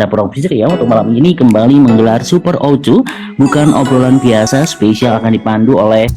Provinsi Riau untuk malam ini kembali menggelar Super O2, bukan obrolan biasa, spesial akan dipandu oleh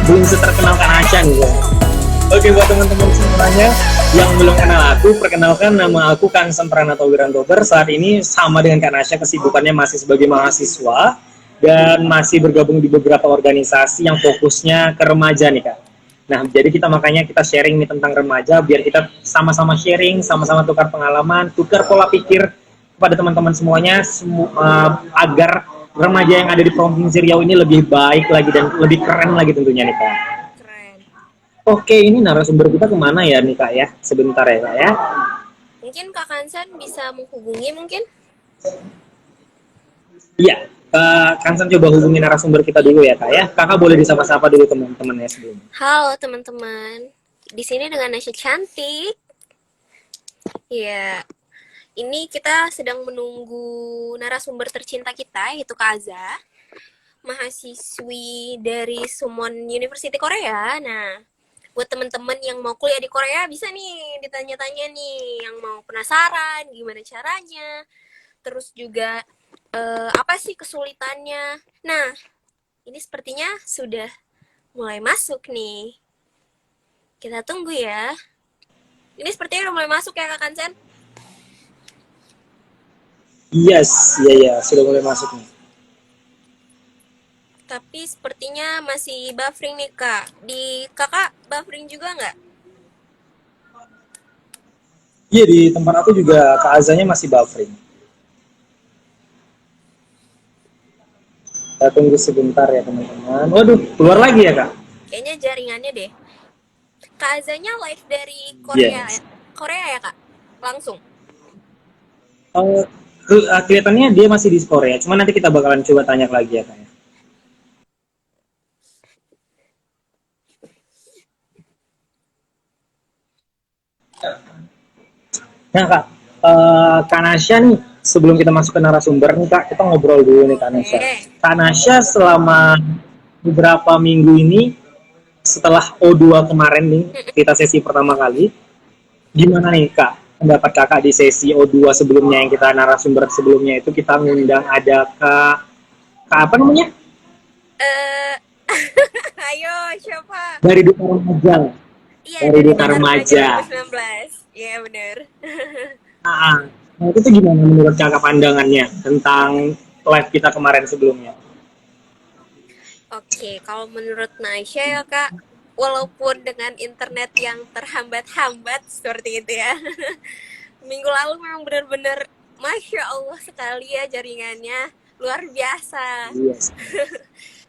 belum seterkenal Kak Nasya nih ya. Oke, buat teman-teman semuanya yang belum kenal aku, perkenalkan nama aku Kansen Pranato Wirantober. Saat ini sama dengan Kak Nasya, kesibukannya masih sebagai mahasiswa dan masih bergabung di beberapa organisasi yang fokusnya ke remaja nih Kak. Nah, jadi makanya kita sharing nih tentang remaja biar kita sama-sama sharing, sama-sama tukar pengalaman, tukar pola pikir kepada teman-teman semuanya agar remaja yang ada di Provinsi Riau ini lebih baik lagi dan lebih keren lagi tentunya nih Kak. Keren. Oke, ini narasumber kita kemana ya nih Kak ya? Sebentar ya Kak ya. Mungkin Kak Kansan bisa menghubungi mungkin? Iya, Kansan coba hubungi narasumber kita dulu ya Kak ya. Kakak boleh disapa-sapa dulu teman-teman ya sebelumnya. Halo teman-teman, di sini dengan Nasya Cantik. Ya, ini kita sedang menunggu narasumber tercinta kita, yaitu Kak Aza, mahasiswi dari Suwon University Korea. Nah, buat teman-teman yang mau kuliah di Korea bisa nih ditanya-tanya nih, yang mau penasaran gimana caranya, terus juga apa sih kesulitannya. Nah, ini sepertinya sudah mulai masuk nih. Kita tunggu ya. Ini sepertinya udah mulai masuk ya Kak Kansen? Yes, iya, sudah mulai masuk nih. Tapi sepertinya masih buffering nih Kak. Di Kakak buffering juga nggak? Iya, di tempat aku juga Kak Azanya masih buffering. Kita tunggu sebentar ya teman-teman. Waduh, keluar lagi ya Kak? Kayaknya jaringannya deh. Kak Azanya live dari Korea, Yes. Korea ya Kak? Langsung? Kelihatannya dia masih di Korea, cuman nanti kita bakalan coba tanya lagi ya Kak ya. Nah Kak, Kak Nasya nih, sebelum kita masuk ke narasumber nih Kak, kita ngobrol dulu nih Kak Nasya. Kak Nasya selama beberapa minggu ini, setelah O2 kemarin nih, kita sesi pertama kali, gimana nih Kak, pendapat Kakak di sesi O2 sebelumnya yang kita narasumber sebelumnya itu kita ngundang ada Kak apa namanya? Ayo siapa? Dari Duta Remaja. Iya, dari dari duta Duta Remaja Remaja. 2019. Iya, bener. Nah, nah, itu tuh gimana menurut kakak pandangannya tentang live kita kemarin sebelumnya? Oke, kalau menurut Naisha ya Kak, walaupun dengan internet yang terhambat-hambat seperti itu ya, minggu lalu memang benar-benar Masya Allah sekali ya jaringannya, luar biasa. Iya.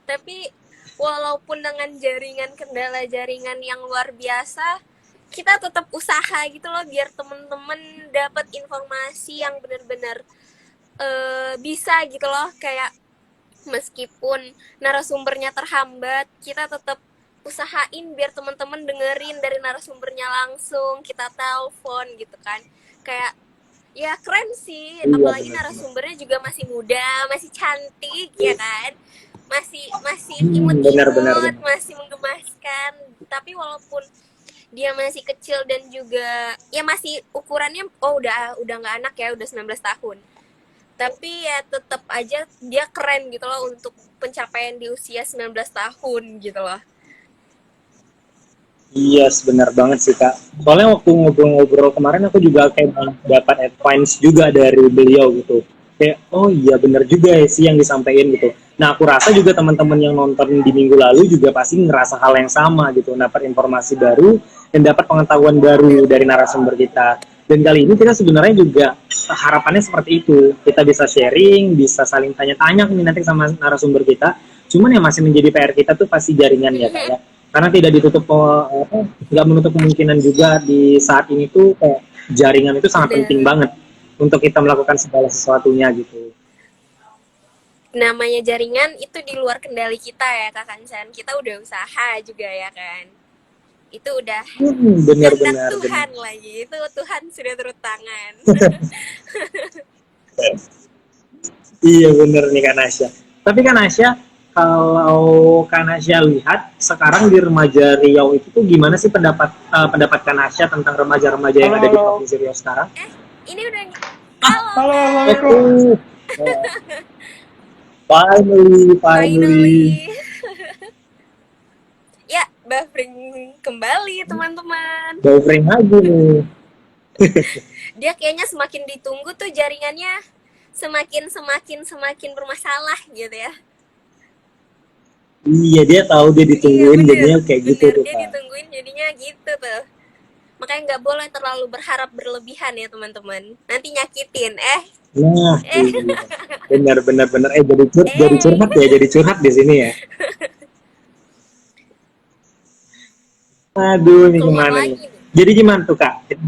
Tapi walaupun dengan jaringan, kendala jaringan yang luar biasa, kita tetap usaha gitu loh biar temen-temen dapat informasi yang benar-benar bisa gitu loh, kayak meskipun narasumbernya terhambat, kita tetap usahain biar teman-teman dengerin dari narasumbernya langsung, kita telepon gitu kan. Kayak ya keren sih, Iya, apalagi benar-benar. narasumbernya juga masih muda, masih cantik ya kan. Masih Benar-benar. imut-imut, masih menggemaskan. Tapi walaupun dia masih kecil dan juga ya masih ukurannya udah nggak anak ya, udah 19 tahun. Tapi ya tetap aja dia keren gitu loh untuk pencapaian di usia 19 tahun gitu loh. Iya, benar banget sih kak. Soalnya waktu ngobrol-ngobrol kemarin aku juga kayak dapat advice juga dari beliau gitu. Kayak oh iya benar juga ya sih yang disampaikan gitu. Nah aku rasa juga teman-teman yang nonton di minggu lalu juga pasti ngerasa hal yang sama gitu. Dapat informasi baru dan dapat pengetahuan baru dari narasumber kita. Dan kali ini kita sebenarnya juga harapannya seperti itu. Kita bisa sharing, bisa saling tanya-tanya nih nanti sama narasumber kita. Cuman yang masih menjadi PR kita tuh pasti jaringan ya kak ya, karena tidak ditutup nggak menutup kemungkinan juga di saat ini tuh kayak jaringan itu sangat penting Bener. banget untuk kita melakukan segala sesuatunya gitu. Namanya jaringan itu di luar kendali kita ya Kak Kansan. Kita udah usaha juga ya kan. Itu udah kehendak Benar-benar benar. Tuhan lagi. Itu Tuhan sudah turun tangan. Iya benar nih Kak Nasya. Tapi Kak Nasya, kalau Kak Nasya lihat sekarang di remaja Riau itu tuh gimana sih pendapat Kak Nasya tentang remaja-remaja yang Halo, ada di halo. Provinsi Riau sekarang? Ini udah halo Halo, Kak. Assalamualaikum. Finally. Finally. Ya, buffering kembali teman-teman. Buffering lagi nih. Dia kayaknya semakin ditunggu tuh jaringannya semakin bermasalah gitu ya. Iya dia tahu dia ditungguin Iya, jadinya kayak gitu bener tuh dia Kak. ditungguin jadinya gitu tuh. Makanya nggak boleh terlalu berharap berlebihan ya teman-teman. Nanti nyakitin. Nah, Eh, iya. Benar. Jadi eh. curhat di sini ya. Aduh, ini Keluar gimana nih? lagi nih. Jadi gimana tuh Kak? Kita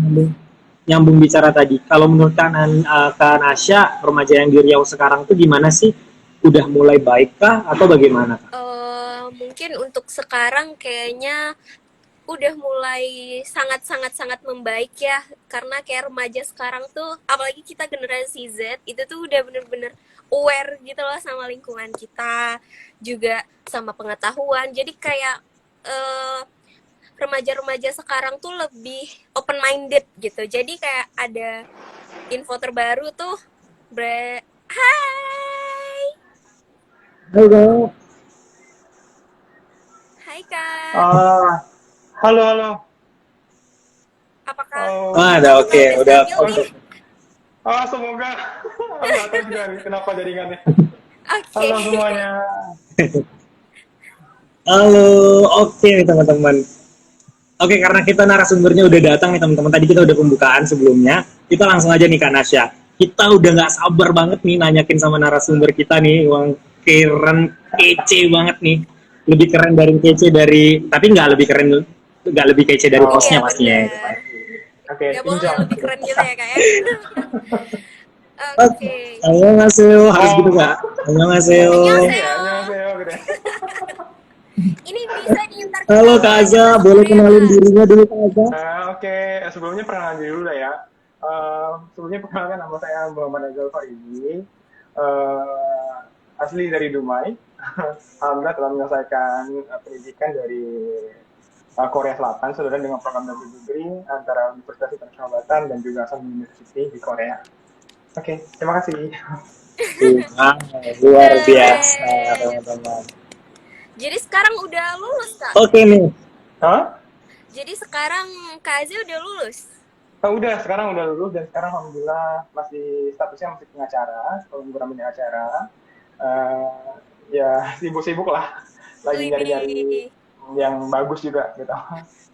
nyambung bicara tadi. Kalau menurut Kak Nasya, remaja yang di Riau sekarang tuh gimana sih? Udah mulai baik kah atau bagaimana Kak? Mungkin untuk sekarang kayaknya udah mulai sangat membaik ya, karena kayak remaja sekarang tuh, apalagi kita generasi Z itu tuh udah bener-bener aware gitu loh sama lingkungan kita, juga sama pengetahuan. Jadi kayak eh, remaja-remaja sekarang tuh lebih open minded gitu. Jadi kayak ada info terbaru tuh Hai, Halo. hai Kak, Ah, halo. apakah Ada oke, udah udah stabil oke. nih? Semoga aku nggak tahu juga nih kenapa jaringannya. Oke. Halo semuanya. Halo, oke nih teman-teman. Oke, karena kita narasumbernya udah datang nih teman-teman. Tadi kita udah pembukaan sebelumnya. Kita langsung aja nih Kak Nasya. Kita udah nggak sabar banget nih nanyakin sama narasumber kita nih, yang keren, kece banget nih. Lebih keren dari kece dari, tapi nggak lebih kece dari Oh, hostnya Iya pastinya. Ya. bener. Oke, Gak boleh pinjam. lebih keren gitu ya kak ya. Oke, Oke. annyeonghaseyo, harus gitu Kak. Annyeonghaseyo. Annyeonghaseyo. Annyeonghaseyo, gitu. Ini bisa diantar kita Halo Kak Aza, boleh kenalin dirinya dulu Kak Aza? Oke, sebelumnya perkenalan diri dulu lah ya. Sebelumnya perkenalkan nama saya Muhammad Azal Faizi. Asli dari Dumai. Alhamdulillah telah menyelesaikan pendidikan dari Korea Selatan, saudara dengan program double degree antara Universitas Persahabatan dan juga Samsung University di Korea. Oke, terima kasih. Luar biasa teman-teman. Jadi sekarang udah lulus kak? Oke nih, Hah? Jadi sekarang Kak Azza udah lulus? Udah, sekarang udah lulus dan sekarang alhamdulillah masih statusnya masih pengacara, pengangguran pengacara. Eh, ya sibuk-sibuk lah, lagi nyari-nyari Widih. yang bagus juga gitu.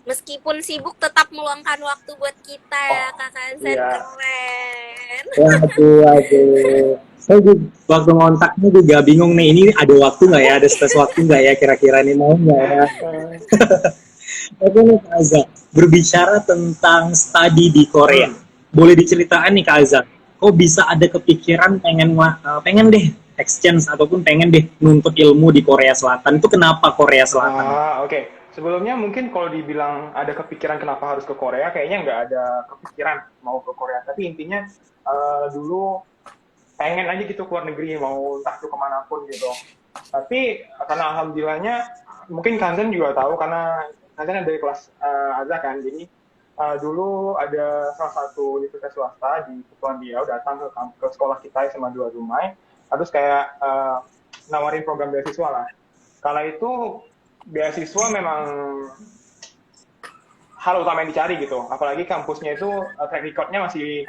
Meskipun sibuk tetap meluangkan waktu buat kita Oh ya Kak Kansen, iya, keren. Waduh. Saya juga, waktu ngontaknya juga bingung nih, ini ada waktu nggak ya, ada space waktu nggak ya, kira-kira nih mau nggak ya? Eh, Oke nih Kak Azza, berbicara tentang studi di Korea, hmm. boleh diceritain nih Kak Azza, kok bisa ada kepikiran pengen deh exchange ataupun pengen deh nuntut ilmu di Korea Selatan, itu kenapa Korea Selatan? Oke. Sebelumnya mungkin kalau dibilang ada kepikiran kenapa harus ke Korea, kayaknya nggak ada kepikiran mau ke Korea. Tapi intinya dulu pengen aja gitu keluar negeri, mau entah itu kemanapun gitu. Tapi karena alhamdulillahnya, mungkin Kanzen juga tahu karena Kanzen ada dari kelas Azza kan. Jadi dulu ada salah satu universitas swasta di Kepulauan Riau datang ke sekolah kita SMA 2 Dumai, terus kayak nawarin program beasiswa lah. Kala itu beasiswa memang hal utama yang dicari gitu. Apalagi kampusnya itu track recordnya masih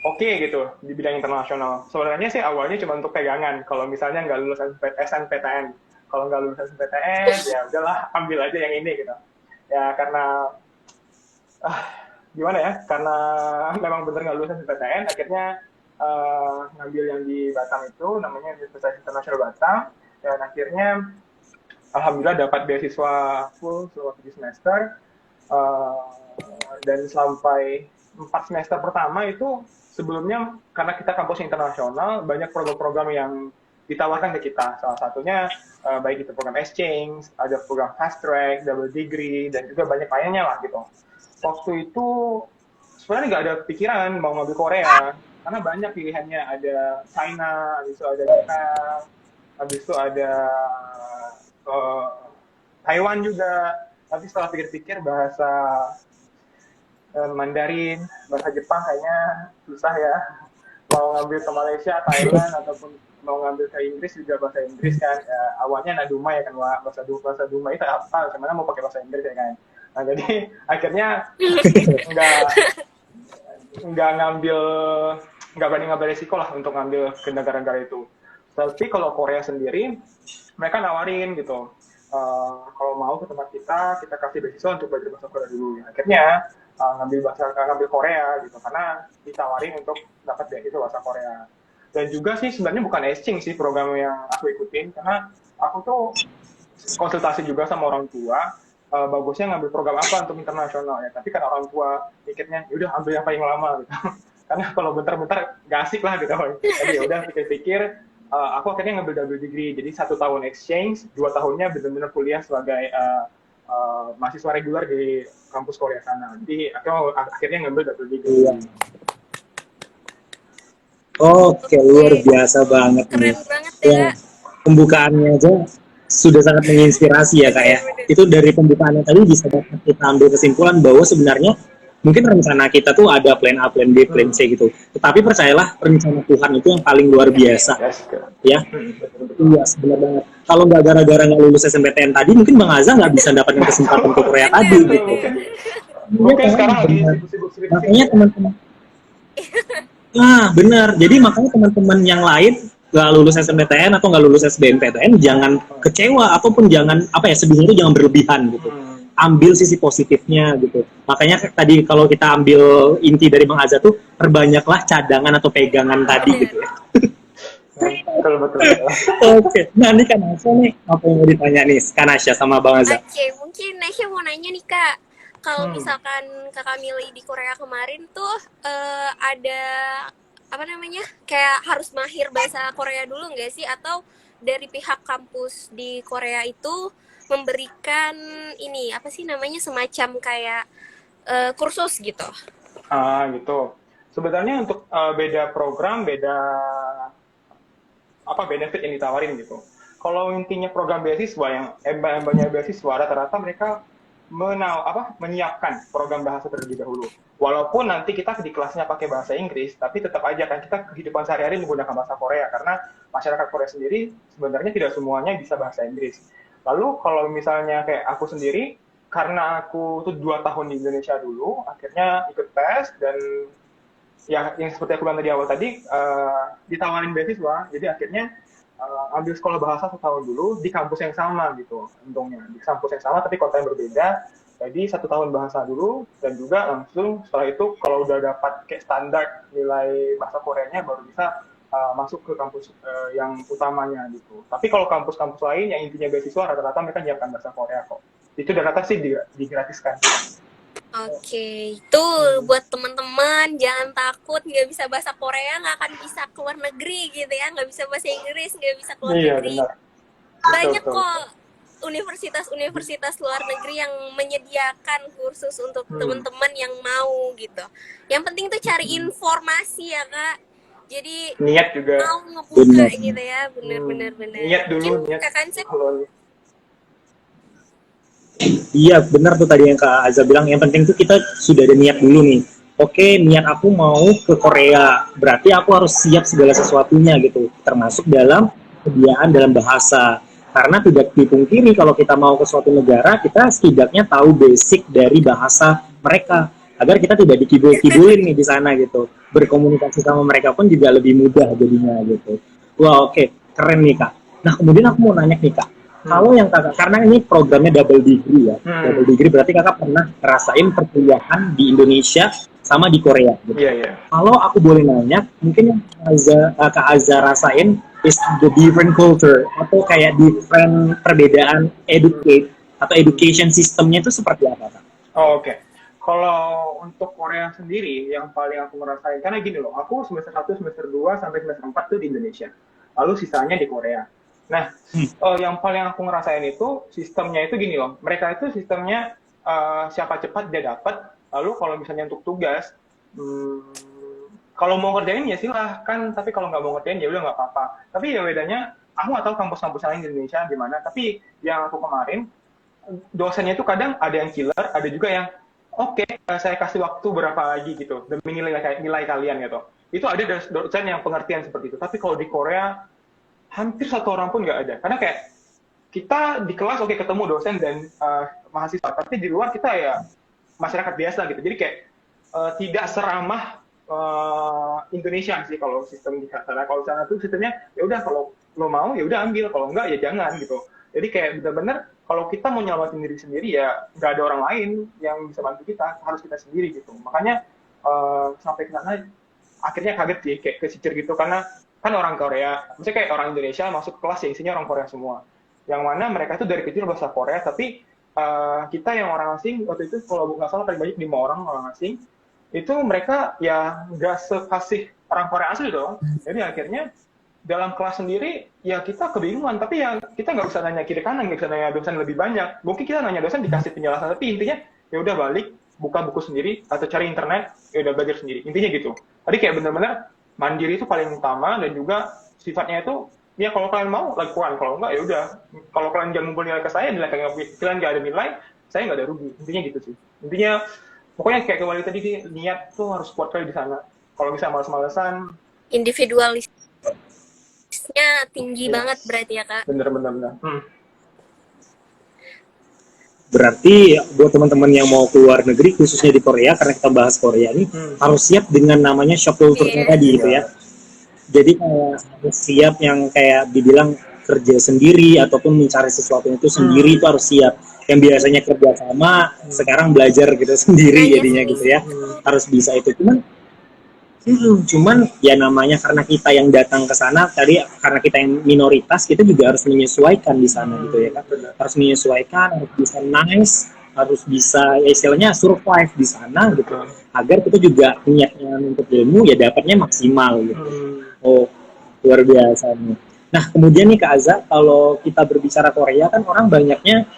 oke gitu di bidang internasional. Sebenarnya sih awalnya cuma untuk pegangan. Kalau misalnya nggak lulus SNPTN, kalau nggak lulus SNPTN ya udahlah ambil aja yang ini gitu. Ya karena ah, gimana ya? Karena memang bener nggak lulus SNPTN, akhirnya ngambil yang di Batam itu namanya Universitas Internasional Batam. Dan akhirnya alhamdulillah dapat beasiswa full selama 7 semester. Uh, dan sampai 4 semester pertama itu sebelumnya karena kita kampus internasional banyak program-program yang ditawarkan ke kita, salah satunya baik itu program exchange, ada program fast track, double degree, dan juga banyak lainnya lah gitu. Waktu itu sebenarnya nggak ada pikiran mau ngambil Korea karena banyak pilihannya, ada China, habis itu ada Jepang, habis itu ada uh, Taiwan juga. Tapi setelah pikir-pikir bahasa Mandarin, bahasa Jepang kayaknya susah ya. Mau ngambil ke Malaysia, Thailand, ataupun mau ngambil ke Inggris juga bahasa Inggris kan. Ya, awalnya Naduma ya kan, bahasa Duma itu apa? Sebenarnya mau pakai bahasa Inggris ya kan. Nah jadi akhirnya nggak nggak ngambil nggak berani ngambil resiko lah untuk ngambil ke negara-negara itu. Tapi kalau Korea sendiri mereka nawarin gitu, kalau mau ke tempat kita kasih beasiswa untuk belajar bahasa Korea dulu. Akhirnya ngambil Korea gitu karena ditawarin untuk dapat beasiswa bahasa Korea. Dan juga sih sebenarnya bukan exchange sih program yang aku ikutin, karena aku tuh konsultasi juga sama orang tua, bagusnya ngambil program apa untuk internasional ya. Tapi kan orang tua pikirnya udah ambil yang paling lama gitu. Karena kalau bentar-bentar gak asik lah gitu. Jadi ya udah pikir-pikir, aku akhirnya ngambil double degree. Jadi 1 tahun exchange, 2 tahunnya benar-benar kuliah sebagai mahasiswa reguler di kampus Korea sana. Jadi akhirnya ngambil double degree. Oke, luar biasa banget nih. Keren banget ya Ya, Kak. pembukaannya aja sudah sangat menginspirasi ya Kak ya. Bener-bener. Itu dari pembukaannya tadi bisa dapat kita ambil kesimpulan bahwa sebenarnya mungkin rencana kita tuh ada plan A, plan B, plan C gitu. Tetapi percayalah rencana Tuhan itu yang paling luar biasa. Yes, Ya, iya benar banget. Kalau nggak gara-gara nggak lulus SNPTN tadi, mungkin Bang Azza nggak bisa dapatkan kesempatan ke Korea tadi Bener, gitu. bener. Mungkin Iya, sekarang lagi benar. sibuk-sibuk Makanya skripsi. teman-teman, benar. Jadi makanya teman-teman yang lain nggak lulus SNPTN atau nggak lulus SBMPTN jangan kecewa ataupun jangan apa ya, sedih itu jangan berlebihan gitu. Ambil sisi positifnya gitu. Makanya tadi kalau kita ambil inti dari Bang Azza tuh perbanyaklah cadangan atau pegangan tadi gitu ya. Betul. Oke, nah ini kan Asya nih, apa yang mau ditanya nih, kan Asya sama Bang Azza. Oke, mungkin Nesha mau nanya nih Kak. Kalau misalkan Kakak milih di Korea kemarin tuh ada apa namanya? Kayak harus mahir bahasa Korea dulu nggak sih? Atau dari pihak kampus di Korea itu memberikan ini apa sih namanya semacam kayak kursus gitu? Gitu. Sebenarnya untuk beda program, beda benefit yang ditawarin gitu. Kalau intinya program beasiswa yang banyak beasiswa, rata-rata mereka menyiapkan program bahasa terlebih dahulu. Walaupun nanti kita di kelasnya pakai bahasa Inggris, tapi tetap aja kan kita kehidupan sehari-hari menggunakan bahasa Korea karena masyarakat Korea sendiri sebenarnya tidak semuanya bisa bahasa Inggris. Lalu kalau misalnya kayak aku sendiri, karena aku tuh 2 tahun di Indonesia dulu, akhirnya ikut tes dan ya yang seperti aku bilang tadi awal tadi ditawarin beasiswa, jadi akhirnya ambil sekolah bahasa 1 tahun dulu di kampus yang sama gitu, untungnya di kampus yang sama tapi kota yang berbeda. Jadi 1 tahun bahasa dulu dan juga langsung setelah itu kalau udah dapat kayak standar nilai bahasa Koreanya baru bisa masuk ke kampus yang utamanya gitu. Tapi kalau kampus-kampus lain yang intinya beasiswa rata-rata mereka nyiapkan bahasa Korea kok. Itu rata sih digratiskan. Oke, itu buat teman-teman jangan takut nggak bisa bahasa Korea nggak akan bisa keluar negeri gitu ya, nggak bisa bahasa Inggris nggak bisa keluar negeri. Benar. Banyak Betul. kok universitas-universitas luar negeri yang menyediakan kursus untuk teman-teman yang mau gitu. Yang penting tuh cari informasi ya Kak. Jadi Niat juga. mau ngebuka gitu ya, benar-benar. Niat dulu, Mungkin niat. Kak Kancep Kalau Iya, benar tuh tadi yang Kak Azza bilang. Yang penting tuh kita sudah ada niat dulu nih. Oke, niat aku mau ke Korea. Berarti aku harus siap segala sesuatunya gitu. Termasuk dalam kebiasaan dalam bahasa. Karena tidak dipungkiri kalau kita mau ke suatu negara, kita setidaknya tahu basic dari bahasa mereka. Agar kita tidak dikibul-kibulin nih di sana gitu. Berkomunikasi sama mereka pun juga lebih mudah jadinya gitu. Wah, oke. Keren nih Kak. Nah, kemudian aku mau nanya nih Kak. Kalau yang kakak, karena ini programnya double degree ya, double degree berarti kakak pernah ngerasain perkuliahan di Indonesia sama di Korea. Gitu. Iya. Kalau aku boleh nanya, mungkin yang Kak Azza rasain is the different culture atau kayak different perbedaan education sistemnya itu seperti apa Kak? Oh, oke. Kalau untuk Korea sendiri, yang paling aku ngerasain, karena gini loh, aku semester 1, semester 2, sampai semester 4 tuh di Indonesia. Lalu sisanya di Korea. Nah, yang paling aku ngerasain itu, sistemnya itu gini loh, mereka itu sistemnya siapa cepat dia dapat, lalu kalau misalnya untuk tugas, kalau mau ngerjain ya silahkan, tapi kalau nggak mau ngerjain ya udah nggak apa-apa. Tapi ya bedanya, aku nggak tahu kampus-kampus lain di Indonesia gimana, tapi yang aku kemarin, dosennya itu kadang ada yang killer, ada juga yang oke, saya kasih waktu berapa lagi gitu demi nilai kalian gitu. Itu ada dosen yang pengertian seperti itu. Tapi kalau di Korea hampir 1 orang pun nggak ada. Karena kayak kita di kelas oke ketemu dosen dan mahasiswa, tapi di luar kita ya masyarakat biasa gitu. Jadi kayak tidak seramah Indonesia sih kalau sistem di sana. Kalau sana tuh sistemnya ya udah kalau lo mau ya udah ambil, kalau enggak ya jangan gitu. Jadi kayak benar-benar kalau kita mau nyelamatin diri sendiri ya nggak ada orang lain yang bisa bantu kita, harus kita sendiri gitu. Makanya sampai ke sana akhirnya kaget sih kayak kesicir gitu, karena kan orang Korea, misalnya kayak orang Indonesia masuk ke kelas ya isinya orang Korea semua. Yang mana mereka itu dari kecil bahasa Korea, tapi kita yang orang asing waktu itu kalau nggak salah paling banyak 5 orang asing, itu mereka ya nggak sekasih orang Korea asli dong. Jadi akhirnya dalam kelas sendiri ya kita kebingungan, tapi ya kita nggak usah nanya kiri kanan, nggak usah nanya dosen lebih banyak. Mungkin kita nanya dosen dikasih penjelasan, tapi intinya ya udah balik buka buku sendiri atau cari internet ya udah belajar sendiri. Intinya gitu. Tadi kayak benar-benar mandiri itu paling utama, dan juga sifatnya itu ya kalau kalian mau lakukan, kalau enggak ya udah. Kalau kalian jangan ngumpul nilai ke saya, nilai kalian nggak ada nilai, saya nggak ada rugi. Intinya gitu sih. Intinya pokoknya kayak kembali tadi sih, niat tuh harus kuat kali di sana. Kalau bisa males-malesan, individualisnya tinggi banget berarti ya Kak. bener. Berarti buat teman-teman yang mau keluar negeri, khususnya di Korea, karena kita bahas Korea ini, harus siap dengan namanya shock culture tadi gitu ya. Jadi harus siap yang kayak dibilang kerja sendiri ataupun mencari sesuatu itu sendiri, itu harus siap. Yang biasanya kerja sama, sekarang belajar gitu sendiri jadinya gitu ya. Harus bisa itu. Cuman ya namanya karena kita yang datang ke sana tadi, karena kita yang minoritas, kita juga harus menyesuaikan di sana gitu ya kan. Harus menyesuaikan, harus bisa nice, harus bisa ya istilahnya survive di sana gitu. Agar kita juga niatnya untuk ilmu ya dapatnya maksimal gitu. Oh, luar biasa nih. Nah, kemudian nih Kak Azza, kalau kita berbicara Korea kan orang banyaknya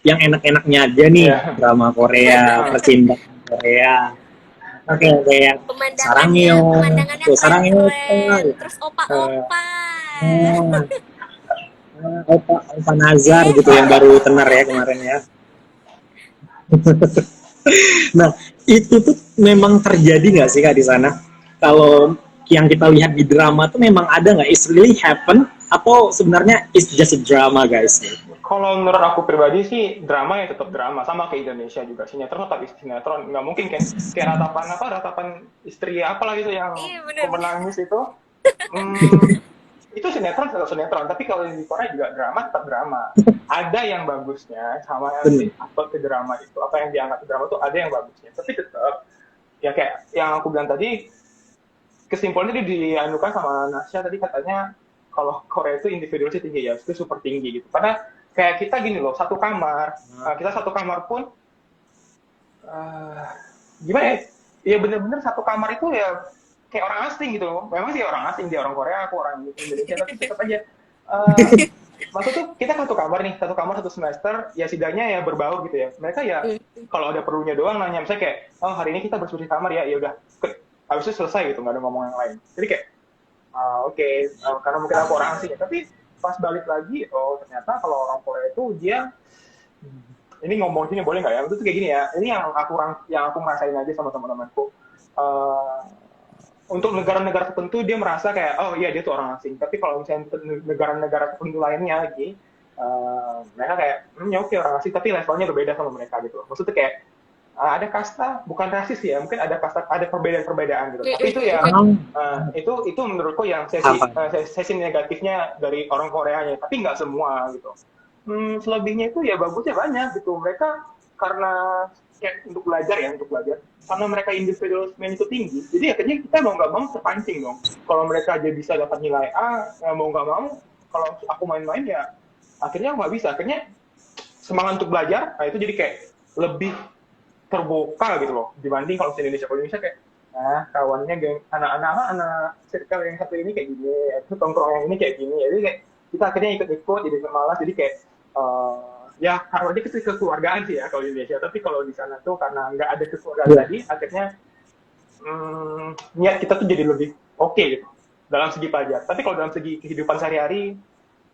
yang enak-enaknya aja nih, drama Korea, percintaan Korea. Oke, kayak Sarangyo, terus opa-opa. Opa Nazar gitu yang baru tenar ya kemarin ya. Nah, itu tuh memang terjadi nggak sih Kak di sana? Kalau yang kita lihat di drama tuh memang ada nggak? It's really happen atau sebenarnya it's just a drama guys? Kalau menurut aku pribadi sih drama ya tetap drama, sama kayak Indonesia juga sinetron tetap sinetron, nggak mungkin kan kayak ratapan istri apalah gitu yang Iya bener. pemenangis itu. Hmm, itu sinetron tetap sinetron, tapi kalau di Korea juga drama tetap drama. Ada yang bagusnya sama yang apa ke drama itu, apa yang diangkat ke drama itu ada yang bagusnya, tapi tetap ya kayak yang aku bilang tadi, kesimpulannya dianukan sama Nasya tadi katanya kalau Korea itu individualisnya tinggi ya, itu super tinggi gitu. Karena kayak kita gini loh, satu kamar, kita satu kamar pun gimana ya? Ya bener-bener satu kamar itu ya kayak orang asing gitu. Memang sih orang asing, dia orang Korea, aku orang Indonesia, tapi tetap aja. Maksud tuh kita satu kamar nih, satu kamar satu semester, ya setidaknya ya berbaur gitu ya. Mereka ya kalau ada perlunya doang nanya, misalnya kayak, oh hari ini kita bersih kamar ya, ya udah, habis itu selesai gitu, nggak ada ngomong yang lain. Jadi kayak, oke, karena mungkin aku orang asing ya. Tapi pas balik lagi, oh ternyata kalau orang Korea itu dia, ini ngomong sini boleh nggak ya? Itu tuh kayak gini ya. Ini yang aku ngerasain aja sama teman-temanku. Untuk negara-negara tertentu dia merasa kayak oh iya dia tuh orang asing, tapi kalau misalnya negara-negara tertentu lainnya lagi mereka kayak ya oke orang asing tapi levelnya berbeda sama mereka gitu. Maksudnya kayak ada kasta, bukan rasis ya, mungkin ada kasta, ada perbedaan-perbedaan gitu. Tapi itu ya itu menurutku yang sesi negatifnya dari orang Koreanya, tapi nggak semua gitu. Selebihnya itu ya bagusnya banyak gitu. Mereka karena kayak untuk belajar karena mereka individualisme itu tinggi, jadi akhirnya kita mau nggak mau terpancing dong. Kalau mereka aja bisa dapat nilai A, mau nggak mau kalau aku main-main ya akhirnya nggak bisa, akhirnya semangat untuk belajar, nah itu jadi kayak lebih terbuka gitu loh dibanding kalau di Indonesia. Kalau Indonesia kayak kawannya geng anak circle yang satu ini kayak gini, itu tongkrong yang ini kayak gini, jadi kayak kita akhirnya ikut-ikut jadi malas, jadi kayak ya karena dia kekeluargaan sih ya kalau di Indonesia, tapi kalau di sana tuh karena nggak ada kekeluargaan tadi, akhirnya niat kita tuh jadi lebih oke gitu dalam segi pelajar. Tapi kalau dalam segi kehidupan sehari-hari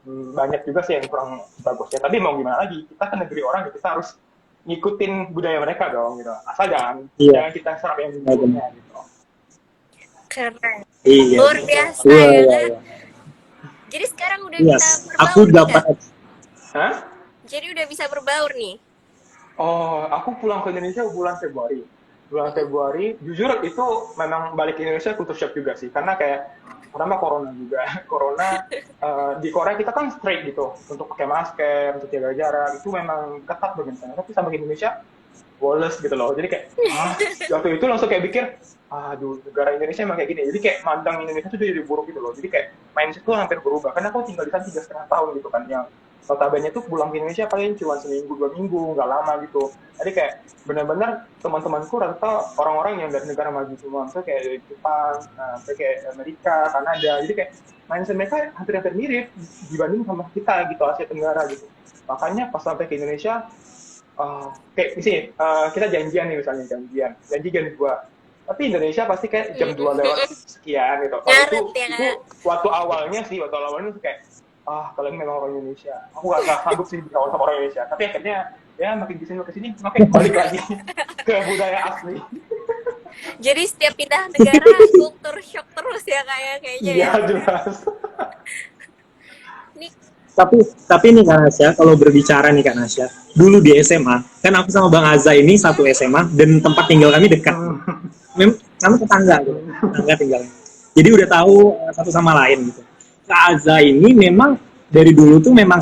banyak juga sih yang kurang bagusnya. Tapi mau gimana lagi, kita kan negeri orang, kita harus ngikutin budaya mereka dong gitu. Asal jangan kita serap yang budayanya gitu. Keren. Iya. Luar biasa ya kan. Jadi sekarang udah bisa berbaur. Aku dapat. Hah? Jadi udah bisa berbaur nih. Oh, aku pulang ke Indonesia bulan Februari. Jujur itu memang balik ke Indonesia culture shock juga sih, karena kayak pertama corona juga. Corona di Korea kita kan strict gitu untuk pakai masker, untuk jaga jarak, itu memang ketat banget sana. Tapi sama di Indonesia woles gitu loh. Jadi kayak waktu itu langsung kayak pikir, aduh negara Indonesia emang kayak gini. Jadi kayak mandang Indonesia tuh jadi buruk gitu loh. Jadi kayak mindset tuh hampir berubah. Karena aku tinggal di sana 3,5 tahun gitu kan, yang notabene tuh pulang ke Indonesia paling cuma seminggu 2 minggu, nggak lama gitu. Jadi kayak benar-benar teman-temanku rata orang-orang yang dari negara maju semua, misalnya kayak dari Jepang, kayak Amerika, Kanada. Jadi kayak mindset mereka hampir-hampir mirip dibanding sama kita gitu, Asia Tenggara gitu. Makanya pas sampai ke Indonesia, kayak misalnya kita janjian nih, misalnya janji jam 2. Tapi Indonesia pasti kayak jam 2 lewat sekian gitu. Kalau itu waktu awalnya tuh kayak kalian memang orang Indonesia. Aku gak sanggup sih berkawan sama orang Indonesia. Tapi akhirnya ya makin kesini makin balik lagi ke budaya asli. Jadi setiap pindah negara kultur shock terus ya kayaknya. Iya jelas. Tapi nih Kak Nasya, kalau berbicara nih Kak Nasya, dulu di SMA, kan aku sama Bang Azza ini satu SMA dan tempat tinggal kami dekat. Kami tetangga gitu, tinggalnya. Jadi udah tahu satu sama lain gitu. Kak Azza ini memang dari dulu tuh memang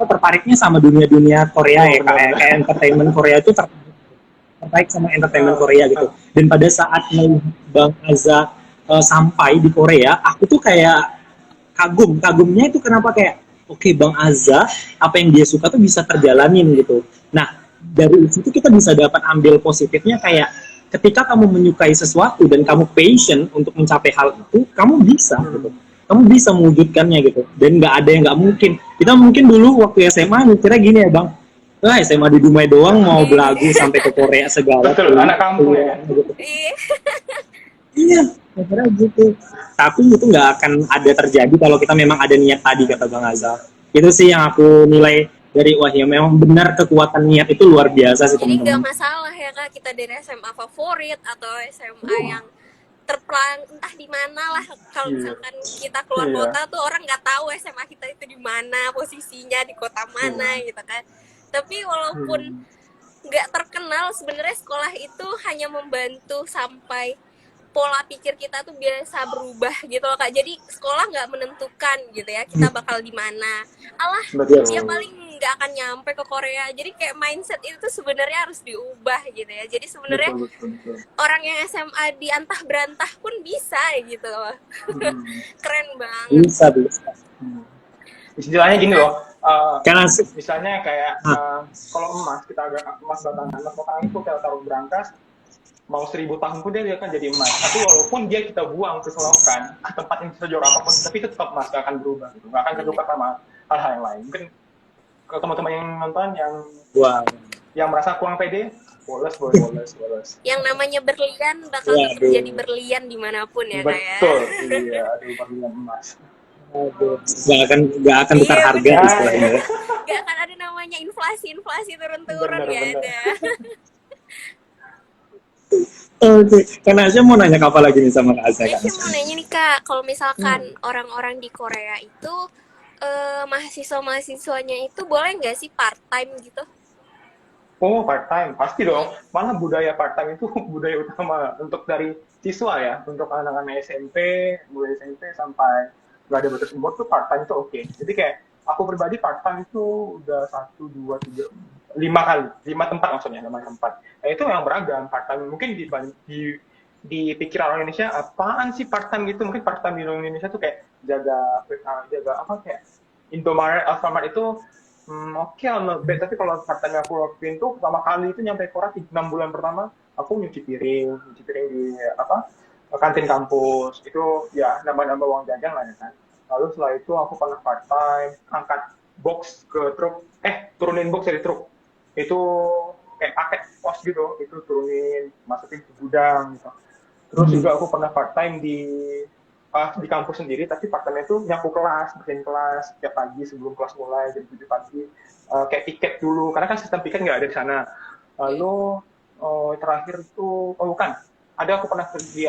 tertariknya sama dunia Korea ya, kayak entertainment Korea itu tertarik sama entertainment Korea gitu. Dan pada saat Bang Azza sampai di Korea, aku tuh kayak kagumnya itu kenapa kayak oke, Bang Azza apa yang dia suka tuh bisa terjalanin gitu. Nah dari situ kita bisa dapat ambil positifnya, kayak ketika kamu menyukai sesuatu dan kamu passion untuk mencapai hal itu, kamu bisa gitu. Kamu bisa mewujudkannya gitu, dan nggak ada yang nggak mungkin. Kita mungkin dulu waktu SMA mikirnya gini ya Bang, SMA di Dumai doang mau belagu sampai ke Korea segala. Betul, anak kampung ya. Gitu. Iya, mikirnya gitu. Tapi itu nggak akan ada terjadi kalau kita memang ada niat tadi, kata Bang Azza. Itu sih yang aku nilai dari ya memang benar kekuatan niat itu luar biasa sih teman-teman. Jadi nggak masalah ya Kak, kita dari SMA favorit atau SMA yang terperang entah di mana lah. Kalau misalkan kita keluar kota tuh orang nggak tahu SMA kita itu di mana posisinya, di kota mana gitu kan. Tapi walaupun nggak terkenal, sebenarnya sekolah itu hanya membantu sampai pola pikir kita tuh biasa berubah gitu loh Kak. Jadi sekolah nggak menentukan gitu ya kita bakal di mana. Alah, dia paling nggak akan nyampe ke Korea. Jadi kayak mindset itu tuh sebenarnya harus diubah gitu ya. Jadi sebenarnya orang yang SMA di antah berantah pun bisa gitu loh. Keren banget. Bisa. Istilahnya gini loh. Karena Misalnya kayak kalau emas, kita agak emas batangan itu kita taruh berangkas, mau 1000 tahun pun dia akan jadi emas. Tapi walaupun dia kita buang ke selokan, ke tempat yang sejauh apapun, tapi itu tetap emas, gak akan berubah gitu. Gak akan ketukar sama hal-hal yang lain. Mungkin kalau teman-teman yang nonton yang merasa kurang pede, bolos. Yang namanya berlian bakal tetap jadi berlian dimanapun ya Kak ya. Betul, iya, berlian emas. Gak akan tukar harga istilahnya. Gak akan ada namanya inflasi turun-turun, gak ada. Oke, karena saya mau nanya apa lagi nih sama Kak Azza. Saya mau nanya nih Kak, kalau misalkan orang-orang di Korea itu mahasiswa-mahasiswanya itu boleh nggak sih part time gitu? Oh, part time pasti dong. Malah budaya part time itu budaya utama untuk dari siswa ya, untuk anak-anak SMP, mulai SMP sampai nggak ada batas umur tuh part time itu oke. Jadi kayak aku pribadi part time itu udah 1, 2, 3, 5 kali, 5 tempat maksudnya, 5 tempat. Nah, itu yang beragam part time. Mungkin di pikiran orang Indonesia apaan sih part time gitu? Mungkin part time di Indonesia tuh kayak jaga apa kayak Indomaret, Alfamart itu oke lah, tapi kalau part time yang aku lakuin tuh pertama kali itu nyampe Korea 6 bulan pertama aku nyuci piring di kantin kampus. Itu ya nambah-nambah uang jajan lah ya kan. Lalu setelah itu aku pernah part time angkat box ke truk, turunin box dari truk. Itu kayak paket pos gitu, itu turunin, masukin ke gudang gitu. Terus juga aku pernah part time di kampus sendiri, tapi part time itu nyapu kelas, bersihin kelas tiap pagi sebelum kelas mulai jam 7 pagi. Kayak piket dulu, karena kan sistem piket nggak ada di sana. Lalu terakhir itu, bukan, ada aku pernah di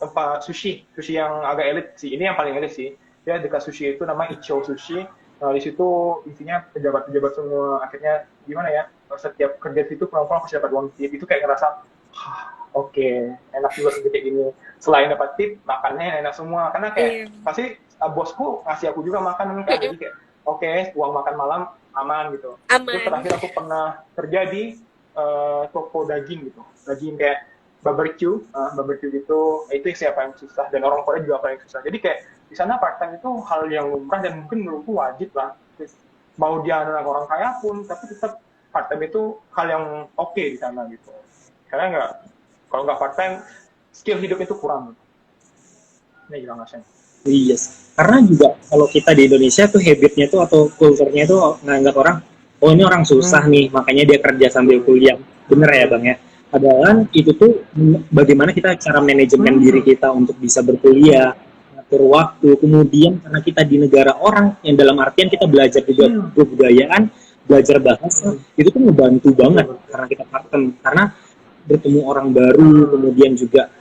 tempat sushi yang agak elit sih, ini yang paling elit sih. Dia dekat sushi itu namanya Icho Sushi. Di situ isinya pejabat-pejabat semua. Akhirnya gimana ya, setiap kerja situ pulang-pulang pasti dapat uang tip. Itu kayak ngerasa oke, enak juga kerja kayak gini. Selain dapat tip, makannya enak semua. Karena kayak pasti bosku ngasih aku juga makan kan. Jadi kayak oke, uang makan malam aman gitu. Terus terakhir aku pernah kerja di toko daging gitu. Daging kayak barbecue gitu. Itu siapa yang susah, dan orang Korea juga paling susah. Jadi kayak di sana part time itu hal yang lumrah dan mungkin menurutku wajib lah. Mau dia anak orang kaya pun, tapi tetap part time itu hal yang oke di sana gitu. Karena kalau nggak part time, skill hidup itu kurang. Ini juga nggak sih. Iya, karena juga kalau kita di Indonesia tuh habitnya tuh atau kulturnya tuh nganggap orang, oh ini orang susah nih, makanya dia kerja sambil kuliah. Bener ya Bang ya? Padahal itu tuh bagaimana kita cara manajemen diri kita untuk bisa berkuliah, ngatur waktu, kemudian karena kita di negara orang yang dalam artian kita belajar juga kebudayaan, belajar bahasa, itu tuh ngebantu banget karena kita part-time, karena bertemu orang baru, kemudian juga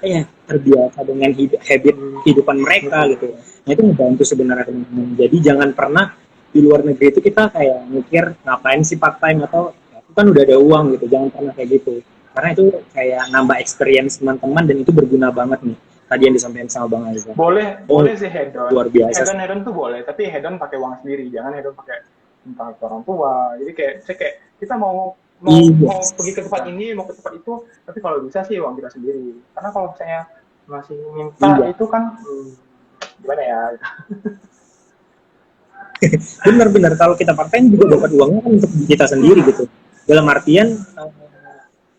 terbiasa dengan habit kehidupan mereka gitu. Nah itu ngebantu sebenarnya teman-teman. Jadi jangan pernah di luar negeri itu kita kayak mikir ngapain sih part-time atau aku kan udah ada uang gitu, jangan pernah kayak gitu. Karena itu kayak nambah experience teman-teman dan itu berguna banget nih. Tadi yang disampaikan sama Bang Azza. Boleh sih hedon. Luar biasa. Hedon tuh boleh, tapi hedon pakai uang sendiri, jangan hedon pakai entah orang tua. Jadi kayak kita mau pergi ke tempat ini, mau ke tempat itu, tapi kalau bisa sih uang kita sendiri. Karena kalau misalnya masih minta itu kan gimana ya? Bener-bener kalau kita part-time juga dapat uangnya kan untuk kita sendiri gitu. Dalam artian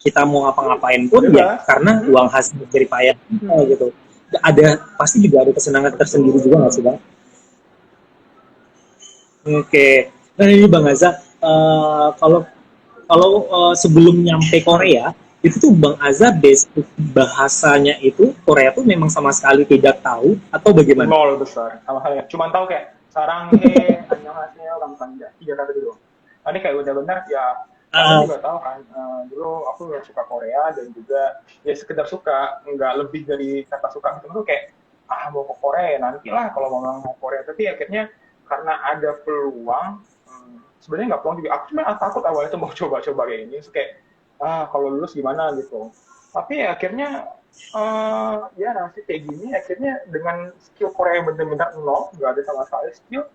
kita mau ngapa-ngapain pun ya karena uang hasil dari payah gitu. Pasti juga ada kesenangan tersendiri juga nggak sih Bang? Oke. Nah ini Bang Azza, kalau sebelum nyampe Korea itu tuh Bang Azza basic bahasanya itu Korea tuh memang sama sekali tidak tahu atau bagaimana? Nol besar, sama halnya. Cuman tahu kayak sarang annyeonghaseyo, kamsahamnida, 3 kata itu doang. Ini kayak udah benar ya Kamu juga tahu kan, dulu aku yang suka Korea dan juga ya sekedar suka, nggak lebih dari kata suka gitu. Tuh kayak mau ke Korea ya nantilah kalau mau Korea. Tapi akhirnya karena ada peluang, sebenarnya nggak peluang juga. Aku cuma takut awalnya tuh mau coba-coba kayak ini, terus kayak kalau lulus gimana gitu. Tapi ya akhirnya ya nanti kayak gini, akhirnya dengan skill Korea yang benar-benar nol, nggak ada sama sekali skill,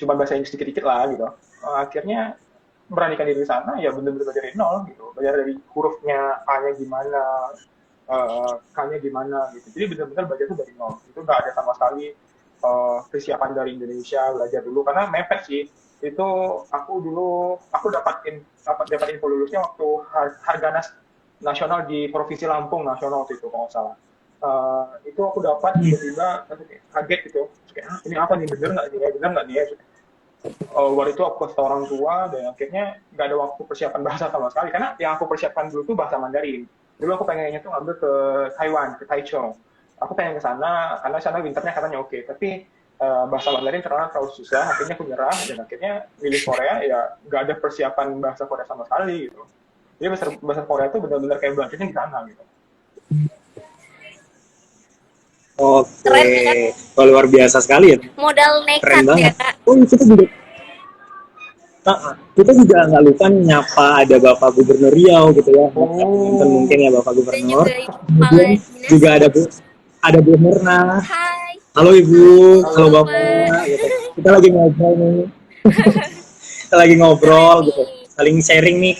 cuma bahasa Inggris dikit-dikit lah gitu. Akhirnya beranikan diri di sana ya benar-benar belajar dari nol gitu, belajar dari hurufnya A-nya gimana, K-nya gimana gitu. Jadi benar-benar belajar itu dari nol. Itu nggak ada sama sekali persiapan dari Indonesia belajar dulu karena mepet sih. Itu aku dapat info lulusnya waktu Harganas nasional di Provinsi Lampung nasional waktu itu kalau nggak salah. Itu aku dapat tiba-tiba kaget gitu. Kayak, ini apa nih, bener nggak nih ya, bener nggak nih ya. Waktu itu aku kasih orang tua dan akhirnya nggak ada waktu persiapan bahasa sama sekali karena yang aku persiapkan dulu tuh bahasa Mandarin. Dulu aku pengennya tuh ngambil ke Taiwan, ke Taichung. Aku pengen ke sana karena sana winternya katanya oke, tapi bahasa Mandarin terlalu susah. Akhirnya aku nyerah dan akhirnya milih Korea ya nggak ada persiapan bahasa Korea sama sekali gitu. Jadi bahasa Korea itu benar-benar kayak belajarnya di sana gitu. Oke, luar biasa sekali ya. Modal nekat Keren banget. ya. Oh, kita juga nggak lupa nyapa ada Bapak Gubernur Riau gitu ya. Mungkin ya Bapak Dan Gubernur. juga Ibu Kepala Kemudian Dinas. juga ada Bu Mirna. Hai. Halo Ibu, halo Bapak. Bapak. Gitu. Kita lagi ngobrol nih. Kita lagi ngobrol gitu. Saling sharing nih.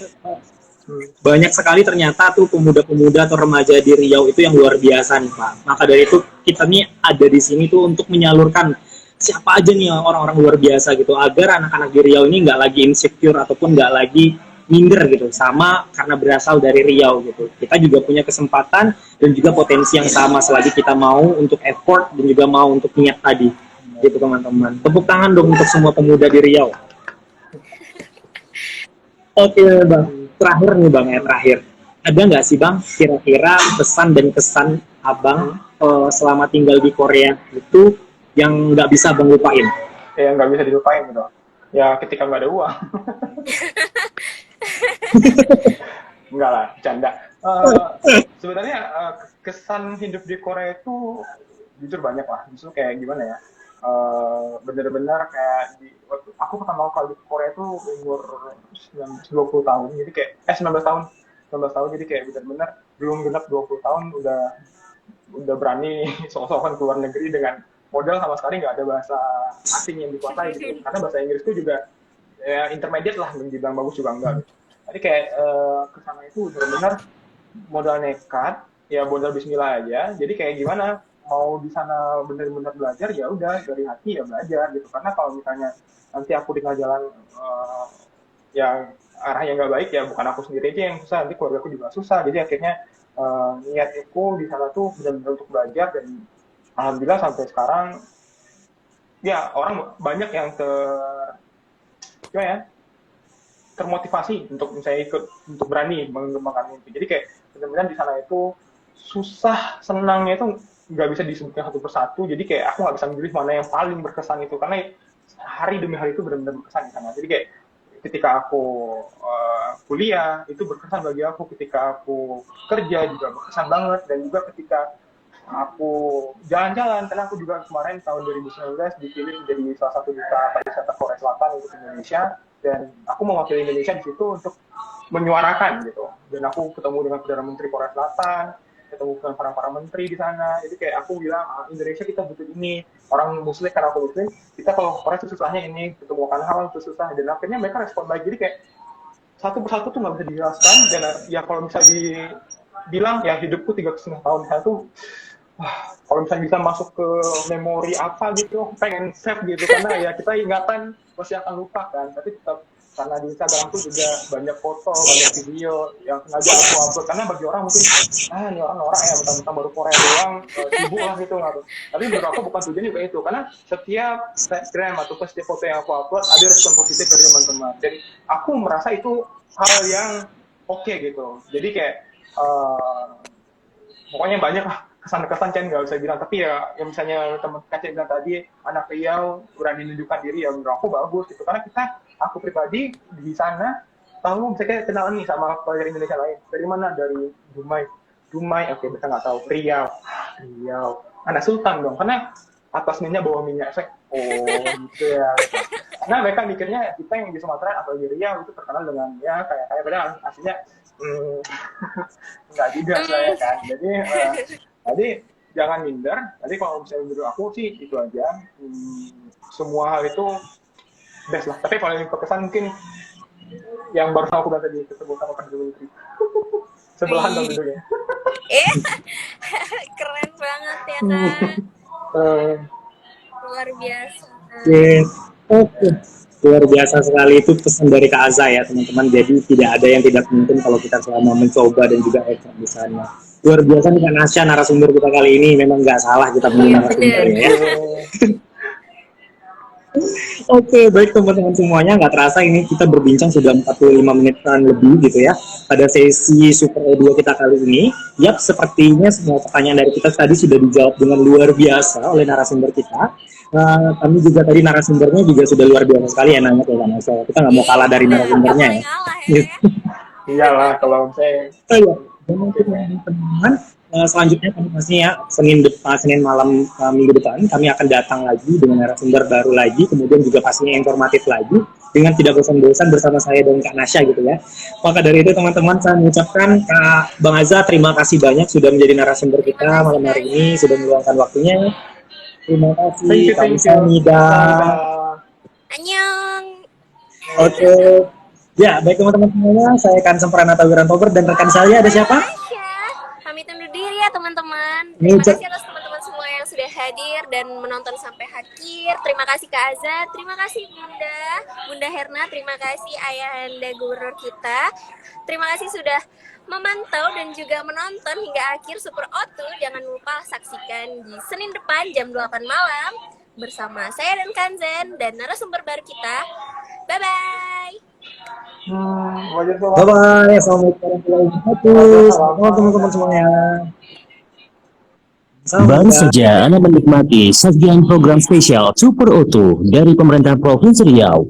Banyak sekali ternyata tuh pemuda-pemuda atau remaja di Riau itu yang luar biasa nih Pak. Maka dari itu kita nih ada di sini tuh untuk menyalurkan siapa aja nih orang-orang luar biasa gitu agar anak-anak di Riau ini nggak lagi insecure ataupun nggak lagi minder gitu sama karena berasal dari Riau gitu. Kita juga punya kesempatan dan juga potensi yang sama selagi kita mau untuk effort dan juga mau untuk niat tadi gitu teman-teman. Tepuk tangan dong untuk semua pemuda di Riau. Oke Bang, terakhir nih Bang ya, terakhir. Ada nggak sih Bang kira-kira pesan dan kesan Abang selama tinggal di Korea itu yang nggak bisa Bang lupain? Ya nggak bisa dilupain gitu. Ya ketika nggak ada uang. Enggak lah, canda. Sebenarnya kesan hidup di Korea itu jujur banyak lah. Justru kayak gimana ya? Bener-bener kayak waktu aku pertama kali di Korea itu umur 20 tahun. Jadi kayak 19 tahun. 19 tahun jadi kayak bener-bener belum genap 20 tahun udah berani sok-sokan keluar negeri dengan modal sama sekali nggak ada bahasa asing yang dikuasai gitu. Karena bahasa Inggris itu juga ya intermediate lah, dibilang bagus juga enggak gitu. Jadi kayak kesana itu benar-benar modal nekat, ya modal bismillah aja. Jadi kayak gimana mau di sana benar-benar belajar ya udah dari hati ya belajar gitu. Karena kalau misalnya nanti aku di tengah jalan yang arahnya nggak baik ya bukan aku sendiri aja yang susah, nanti keluarga aku juga susah. Jadi akhirnya niatku di sana tuh benar-benar untuk belajar dan alhamdulillah sampai sekarang ya orang banyak yang termotivasi untuk misalnya ikut untuk berani mengembangkan mimpi. Jadi kayak benar-benar di sana itu susah senangnya itu nggak bisa disebutkan satu persatu. Jadi kayak aku nggak bisa memilih mana yang paling berkesan itu karena hari demi hari itu benar-benar berkesan di sana. Jadi kayak ketika aku kuliah itu berkesan bagi aku, ketika aku kerja juga berkesan banget, dan juga ketika aku jalan-jalan karena aku juga kemarin tahun 2019 dipilih menjadi salah satu duta pariwisata Korea Selatan untuk Indonesia. Dan aku mewakili Indonesia di situ untuk menyuarakan gitu. Dan aku ketemu dengan Perdana Menteri Korea Selatan, ketemu dengan para menteri di sana. Jadi kayak aku bilang, Indonesia kita butuh ini. Orang Muslim, karena aku Muslim, kita kalau Korea itu susahnya ini, ketemu makan halal itu susah. Dan akhirnya mereka respon baik. Jadi kayak satu persatu tuh nggak bisa dijelaskan. Dan ya kalau bisa dibilang, ya hidupku 3,5 tahun di sana tuh, kalau misalnya bisa masuk ke memori apa gitu, pengen save gitu, karena ya kita ingatan pasti akan lupa kan, tapi tetap karena di Instagram tuh juga banyak foto, banyak video yang sengaja aku upload, karena bagi orang mungkin ini orang norak ya, mentang-mentang baru Korea doang, sibuk lah gitu nggak tuh. Tapi menurut aku bukan tujuannya kayak itu, karena setiap Instagram atau setiap foto yang aku upload ada respon positif dari teman-teman. Jadi aku merasa itu hal yang oke gitu. Jadi kayak pokoknya banyak lah kesan-kesan kan nggak bisa bilang, tapi ya yang misalnya teman Kaca bilang tadi anak Riau berani menunjukkan diri, ya menurut aku bagus gitu, karena aku pribadi di sana kamu bisa kayak kenalan nih sama player Indonesia lain. Dari mana? Dari Dumai. Dumai, oke, kita nggak tahu. Riau. Riau. Anak Sultan dong, karena atas minyak bawah minyak. Oh, gitu ya. Karena mereka mikirnya kita yang di Sumatera atau di Riau itu terkenal dengan ya kayak padahal aslinya nggak juga saya kan. Jadi jangan minder. Jadi kalau misalnya menurut aku sih itu aja. Semua hal itu best lah. Tapi paling berkesan mungkin yang baru aku bilang tadi ketemu sama Perdana Menteri. Sebelahan dong duduknya. Keren banget ya Kak. Luar biasa. Oke. Luar biasa sekali itu pesan dari Kak Aza ya teman-teman. Jadi tidak ada yang tidak mungkin kalau kita selama mencoba dan juga effort di sana. Luar biasa nih Kak Nasya, narasumber kita kali ini memang nggak salah kita punya narasumbernya ya. Oke, baik teman-teman semuanya, nggak terasa ini kita berbincang sudah 45 menitan lebih gitu ya pada sesi Super Audio kita kali ini. Yap, sepertinya semua pertanyaan dari kita tadi sudah dijawab dengan luar biasa oleh narasumber kita. Kami juga tadi narasumbernya juga sudah luar biasa sekali ya nanya ke Mas. Kita nggak mau kalah dari narasumbernya ya. Iyalah kalau saya. Teman-teman, selanjutnya kami pastinya Senin malam minggu depan kami akan datang lagi dengan narasumber baru lagi, kemudian juga pastinya informatif lagi dengan tidak bosan-bosan bersama saya dan Kak Nasya gitu ya. Maka dari itu teman-teman saya mengucapkan Kak Bang Aza terima kasih banyak sudah menjadi narasumber kita malam hari ini, sudah meluangkan waktunya. Terima kasih. Kamsahamnida. Annyeong. Oke. Ya, baik teman-teman semuanya, saya Kansen Pranata Wirantober dan rekan saya ada siapa? Pamit undur diri ya teman-teman. Terima kasih atas teman-teman semua yang sudah hadir dan menonton sampai akhir. Terima kasih Kak Aza, terima kasih Bunda Herna, terima kasih Ayahanda Gubernur kita. Terima kasih sudah memantau dan juga menonton hingga akhir Super O2. Jangan lupa saksikan di Senin depan jam 8 malam bersama saya dan Kanzen dan narasumber baru kita. Bye-bye. Bye-bye. Assalamualaikum warahmatullahi wabarakatuh. Selamat teman-teman semuanya. Baru saja Anda menikmati sajian program spesial Super O2 dari pemerintah Provinsi Riau.